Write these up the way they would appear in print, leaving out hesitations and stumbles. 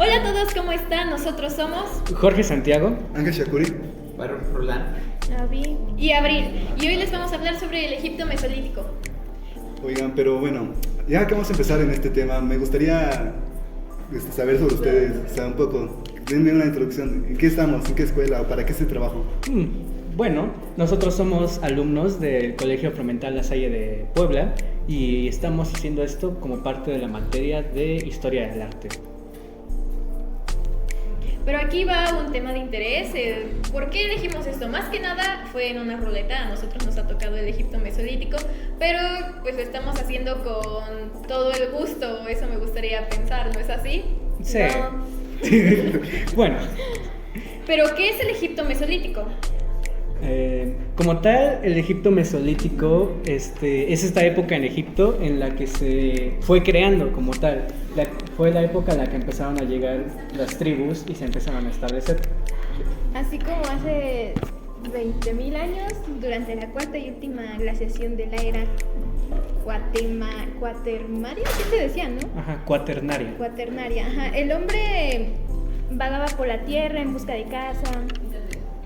Hola a todos, ¿cómo están? Nosotros somos Jorge Santiago, Ángel Shakuri. Roland Avi y Abril. Y hoy les vamos a hablar sobre el Egipto mesolítico. Oigan, pero bueno, ya que vamos a empezar en este tema, me gustaría saber sobre ustedes, o sea, un poco, denme una introducción. ¿En qué estamos? ¿En qué escuela? ¿Para qué es el trabajo? Bueno, nosotros somos alumnos del Colegio Fromental La Salle de Puebla y estamos haciendo esto como parte de la materia de Historia del Arte. Pero aquí va un tema de interés. ¿Por qué elegimos esto? Más que nada fue en una ruleta. A nosotros nos ha tocado el Egipto mesolítico, pero pues lo estamos haciendo con todo el gusto. Eso me gustaría pensar, ¿no es así? Sí. No. Bueno, ¿Pero qué es el Egipto mesolítico? como tal, el Egipto mesolítico es esta época en Egipto en la que se fue creando como tal. Fue la época en la que empezaron a llegar las tribus y se empezaron a establecer. Así como hace 20.000 años, durante la cuarta y última glaciación de la era cuaternaria, ¿qué se decía, no? Ajá, cuaternaria. Cuaternaria, ajá. El hombre vagaba por la tierra en busca de caza,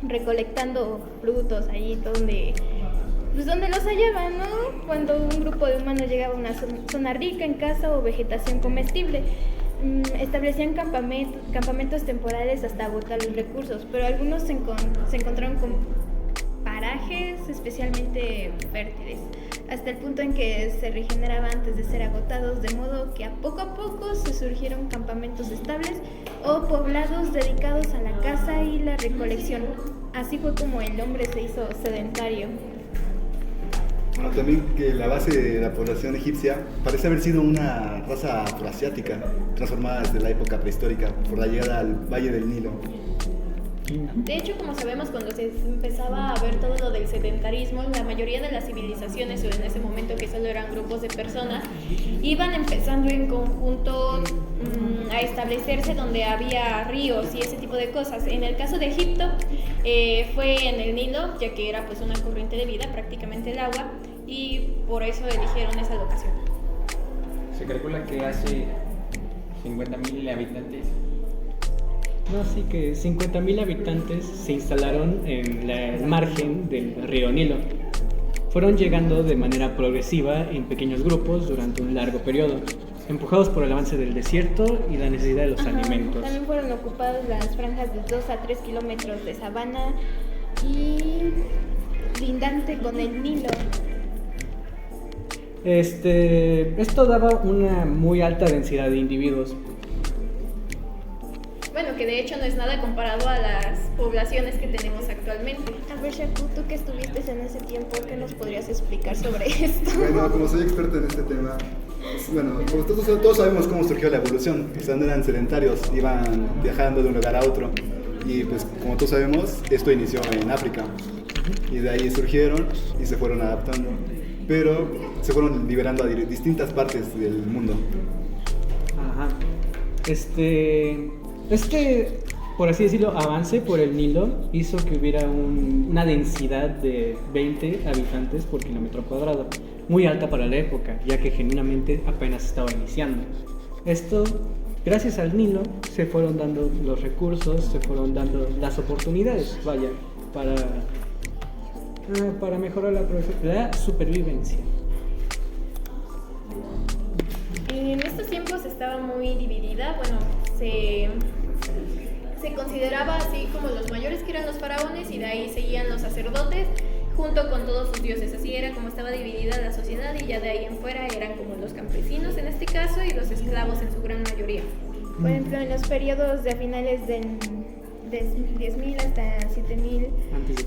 recolectando frutos ahí donde los hallaban, ¿no? Cuando un grupo de humanos llegaba a una zona rica en caza o vegetación comestible, establecían campamentos temporales hasta agotar los recursos, pero algunos se encontraron con parajes especialmente fértiles, hasta el punto en que se regeneraba antes de ser agotados, de modo que a poco se surgieron campamentos estables o poblados dedicados a la caza y la recolección. Así fue como el hombre se hizo sedentario. También que la base de la población egipcia parece haber sido una raza afroasiática, transformada desde la época prehistórica por la llegada al Valle del Nilo. De hecho, como sabemos, cuando se empezaba a ver todo lo del sedentarismo, la mayoría de las civilizaciones, o en ese momento que solo eran grupos de personas, iban empezando en conjunto a establecerse donde había ríos y ese tipo de cosas. En el caso de Egipto, fue en el Nilo, ya que era pues una corriente de vida, prácticamente el agua, y por eso eligieron esa locación. se calcula que hace 50.000 habitantes. No, así que 50.000 habitantes se instalaron en el margen del río Nilo. Fueron llegando de manera progresiva en pequeños grupos durante un largo periodo, empujados por el avance del desierto y la necesidad de los alimentos. También fueron ocupadas las franjas de 2 a 3 kilómetros de sabana y lindante con el Nilo. Esto daba una muy alta densidad de individuos. Bueno, que de hecho no es nada comparado a las poblaciones que tenemos actualmente. A ver, Shaku, tú que estuviste en ese tiempo, ¿qué nos podrías explicar sobre esto? Bueno, como soy experto en este tema, bueno, como todos sabemos cómo surgió la evolución. O sea, no eran sedentarios, iban viajando de un lugar a otro. Y pues como todos sabemos, esto inició en África. Y de ahí surgieron y se fueron adaptando. Pero se fueron liberando a distintas partes del mundo. Ajá. Por así decirlo, avance por el Nilo hizo que hubiera una densidad de 20 habitantes por kilómetro cuadrado, muy alta para la época, ya que genuinamente apenas estaba iniciando. Esto, gracias al Nilo, se fueron dando los recursos, se fueron dando las oportunidades, para mejorar la supervivencia. En estos tiempos estaba muy dividida, bueno, se consideraba así como los mayores, que eran los faraones, y de ahí seguían los sacerdotes junto con todos sus dioses. Así era como estaba dividida la sociedad, y ya de ahí en fuera eran como los campesinos en este caso y los esclavos en su gran mayoría. Por ejemplo, en los periodos de finales de 10.000 hasta 7.000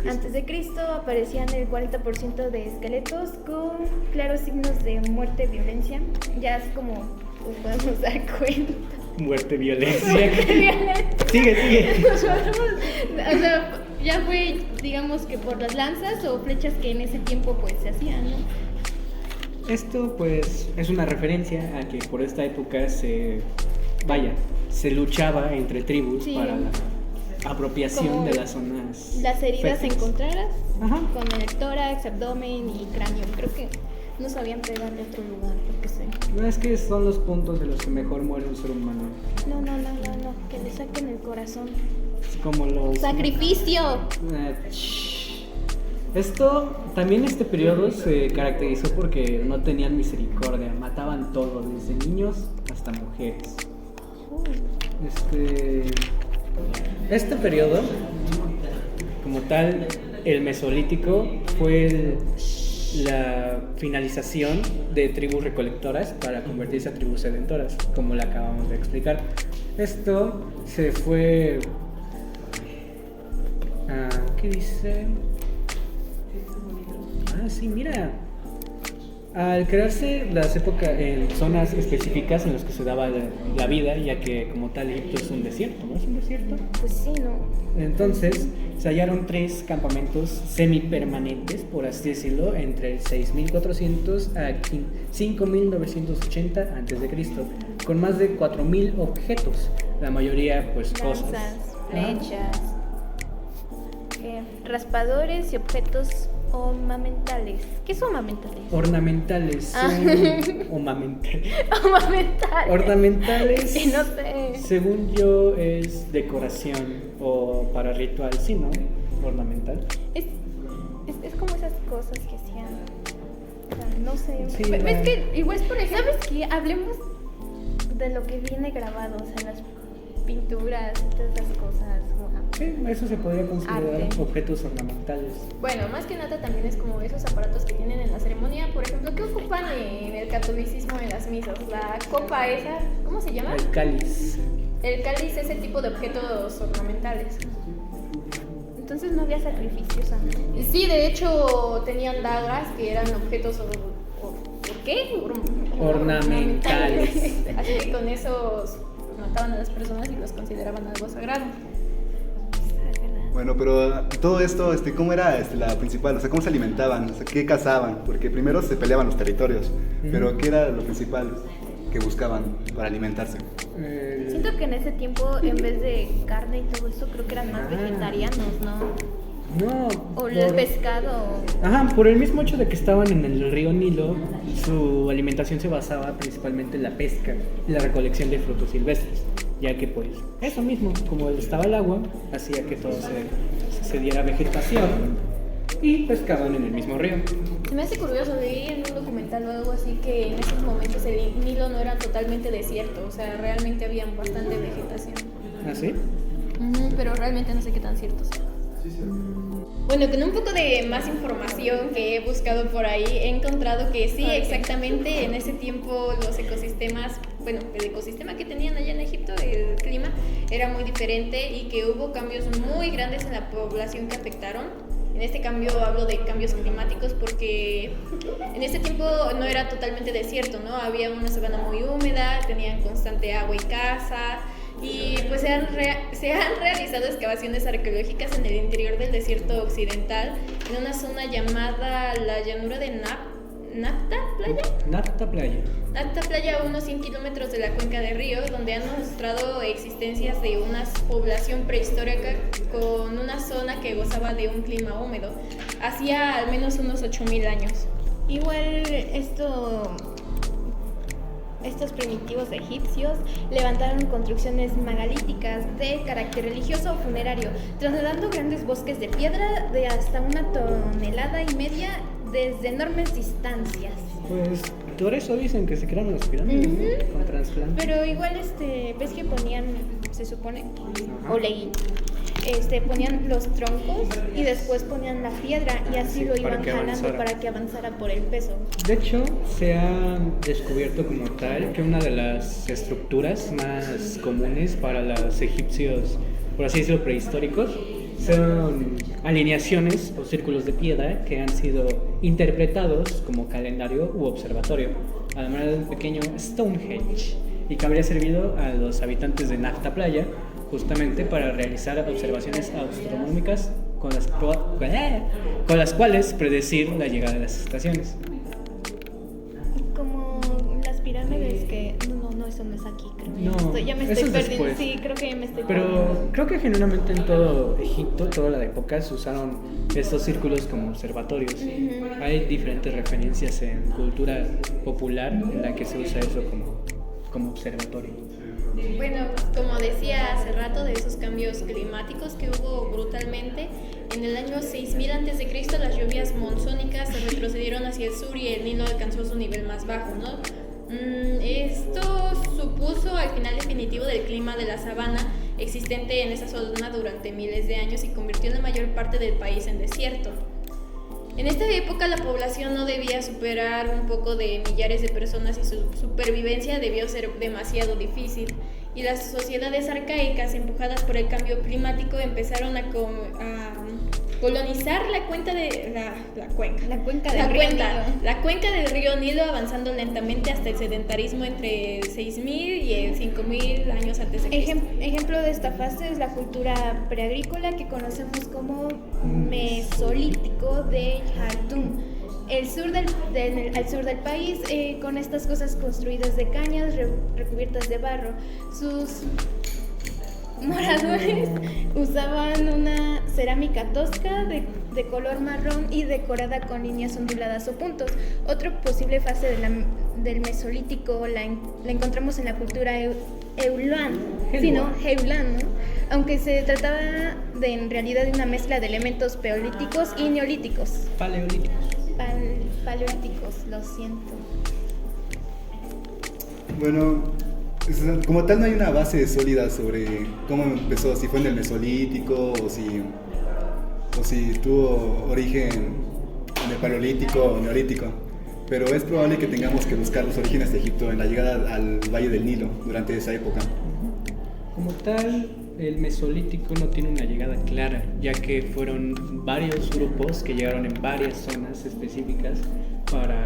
antes de Cristo aparecían el 40% de esqueletos con claros signos de muerte y violencia. Ya es como nos podemos dar cuenta. Muerte, violencia. Violencia. Sigue. O sea, ya fue, digamos que por las lanzas o flechas que en ese tiempo pues se hacían, ¿no? Esto pues es una referencia a que por esta época se luchaba entre tribus, sí, para la apropiación como de las zonas. Las heridas fértiles encontradas. Ajá. Con el tórax, abdomen y cráneo. Creo que No sabían pegarle a otro lugar, yo qué sé. No, es que son los puntos de los que mejor muere un ser humano. No, que le saquen el corazón. Es como los... ¡Sacrificio! Esto, también este periodo se caracterizó porque no tenían misericordia, mataban todo, desde niños hasta mujeres. Este periodo, como tal, el Mesolítico, fue la finalización de tribus recolectoras para convertirse a tribus sedentoras, como la acabamos de explicar. Esto se fue... ¿qué dice? Sí, mira. Al crearse las épocas en zonas específicas en las que se daba la vida, ya que como tal Egipto es un desierto, ¿no? ¿Es un desierto? Pues sí, ¿no? Entonces se hallaron 3 campamentos semipermanentes, por así decirlo, entre el 6400 a 5980 a.C., con más de 4000 objetos, la mayoría pues cosas. Lanzas, flechas, raspadores y objetos ornamentales. ¿Qué son ornamentales? Ornamentales ornamentales. Ornamentales. Sí, no sé. Según yo es decoración o para ritual, sí, ¿no? Ornamental. Es como esas cosas que hacían. O sea, no sé. Sí, Es que igual, por ejemplo, ¿sabes qué? Hablemos de lo que viene grabado, o sea, las pinturas y todas esas cosas. Sí, eso se podría considerar Arte. objetos ornamentales. Bueno, más que nada también es como esos aparatos que tienen en la ceremonia. Por ejemplo, ¿qué ocupan en el catolicismo en las misas? La copa esa, ¿cómo se llama? El cáliz. El cáliz, ese tipo de objetos ornamentales. Entonces no había sacrificios antes. Sí, de hecho tenían dagas que eran objetos ¿qué? Ornamentales. Así que con esos pues, mataban a las personas y los consideraban algo sagrado. Bueno, pero todo esto, ¿cómo era la principal? O sea, ¿cómo se alimentaban? O sea, ¿qué cazaban? Porque primero se peleaban los territorios, pero ¿qué era lo principal que buscaban para alimentarse? Siento que en ese tiempo, en vez de carne y todo eso, creo que eran más vegetarianos, ¿no? No. O el pescado. Ajá, por el mismo hecho de que estaban en el río Nilo, su alimentación se basaba principalmente en la pesca y la recolección de frutos silvestres, ya que pues eso mismo, como estaba el agua, hacía que todo se diera vegetación y pescaban en el mismo río. Se me hace curioso, leí en un documental o algo así que en esos momentos el Nilo no era totalmente desierto, o sea, realmente había bastante vegetación. ¿Ah, sí? Pero realmente no sé qué tan cierto sea. Bueno, con un poco de más información que he buscado por ahí, he encontrado que sí, exactamente, en ese tiempo los ecosistemas, bueno, el ecosistema que tenían allá en Egipto, el clima, era muy diferente y que hubo cambios muy grandes en la población que afectaron. En este cambio hablo de cambios climáticos porque en ese tiempo no era totalmente desierto, ¿no? Había una sabana muy húmeda, tenían constante agua y caza. Y pues se han realizado excavaciones arqueológicas en el interior del desierto occidental, en una zona llamada la llanura de Nafta Playa, a unos 100 kilómetros de la cuenca de Río, donde han mostrado existencias de una población prehistórica con una zona que gozaba de un clima húmedo, hacía al menos unos 8000 años. Igual estos primitivos egipcios levantaron construcciones megalíticas de carácter religioso o funerario, trasladando grandes bosques de piedra de hasta 1,5 toneladas desde enormes distancias. Pues por eso dicen que se crearon los pirámides, ¿no? Con trasplantes. Pero igual ves que ponían, se supone, o leí, ponían los troncos y después ponían la piedra y así Sí, lo iban para que jalando avanzara. para que avanzara por el peso. De hecho, se ha descubierto como tal que una de las estructuras más comunes para los egipcios, por así decirlo, prehistóricos, son alineaciones o círculos de piedra que han sido interpretados como calendario u observatorio, a la manera de un pequeño Stonehenge, y que habría servido a los habitantes de Nafta Playa justamente para realizar observaciones astronómicas con las cuales predecir la llegada de las estaciones. Como las pirámides que... No, eso no es aquí, creo. No, ya me eso estoy es perdiendo. después. Sí, creo que ya me estoy perdiendo. Pero creo que genuinamente en todo Egipto, toda la época, se usaron estos círculos como observatorios. Hay diferentes referencias en cultura popular en la que se usa eso como observatorio. Bueno, como decía hace rato, de esos cambios climáticos que hubo brutalmente, en el año 6000 a.C. las lluvias monzónicas se retrocedieron hacia el sur y el Nilo alcanzó su nivel más bajo, ¿no? Esto supuso al final definitivo del clima de la sabana existente en esa zona durante miles de años y convirtió la mayor parte del país en desierto. En esta época la población no debía superar un poco de millares de personas y su supervivencia debió ser demasiado difícil. Y las sociedades arcaicas, empujadas por el cambio climático, empezaron a colonizar la cuenca del río Nilo, avanzando lentamente hasta el sedentarismo entre 6000 y 5000 años antes de Cristo. Ejemplo de esta fase es la cultura preagrícola que conocemos como Mesolítico de Jartum, al sur del país, con estas cosas construidas de cañas recubiertas de barro. Sus moradores usaban una cerámica tosca de color marrón y decorada con líneas onduladas o puntos. Otra posible fase del Mesolítico la encontramos en la cultura Heulán, ¿no? Aunque se trataba en realidad de una mezcla de elementos paleolíticos y neolíticos. Paleolíticos, lo siento. Bueno, como tal no hay una base sólida sobre cómo empezó, si fue en el Mesolítico o si tuvo origen en el Paleolítico o Neolítico. Pero es probable que tengamos que buscar los orígenes de Egipto en la llegada al Valle del Nilo durante esa época. Como tal, el Mesolítico no tiene una llegada clara, ya que fueron varios grupos que llegaron en varias zonas específicas para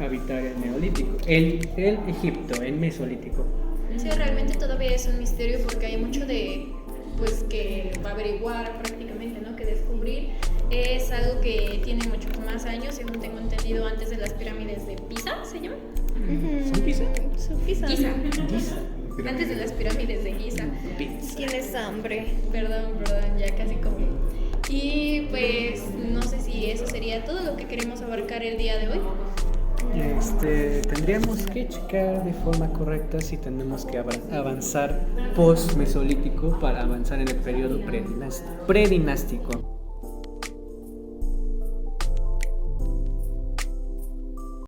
habitar el Neolítico, el Egipto, el Mesolítico. Sí, realmente todavía es un misterio porque hay mucho que averiguar prácticamente, ¿no? Que descubrir. Es algo que tiene muchos más años, según tengo entendido, antes de las pirámides de Giza, ¿se llama? ¿Son Giza? Giza. Giza. Antes de las pirámides de Giza. Tienes hambre. Perdón, ya casi comí. Y pues no sé si eso sería todo lo que queremos abarcar el día de hoy. Tendríamos que checar de forma correcta si tenemos que avanzar post-mesolítico para avanzar en el periodo predinástico.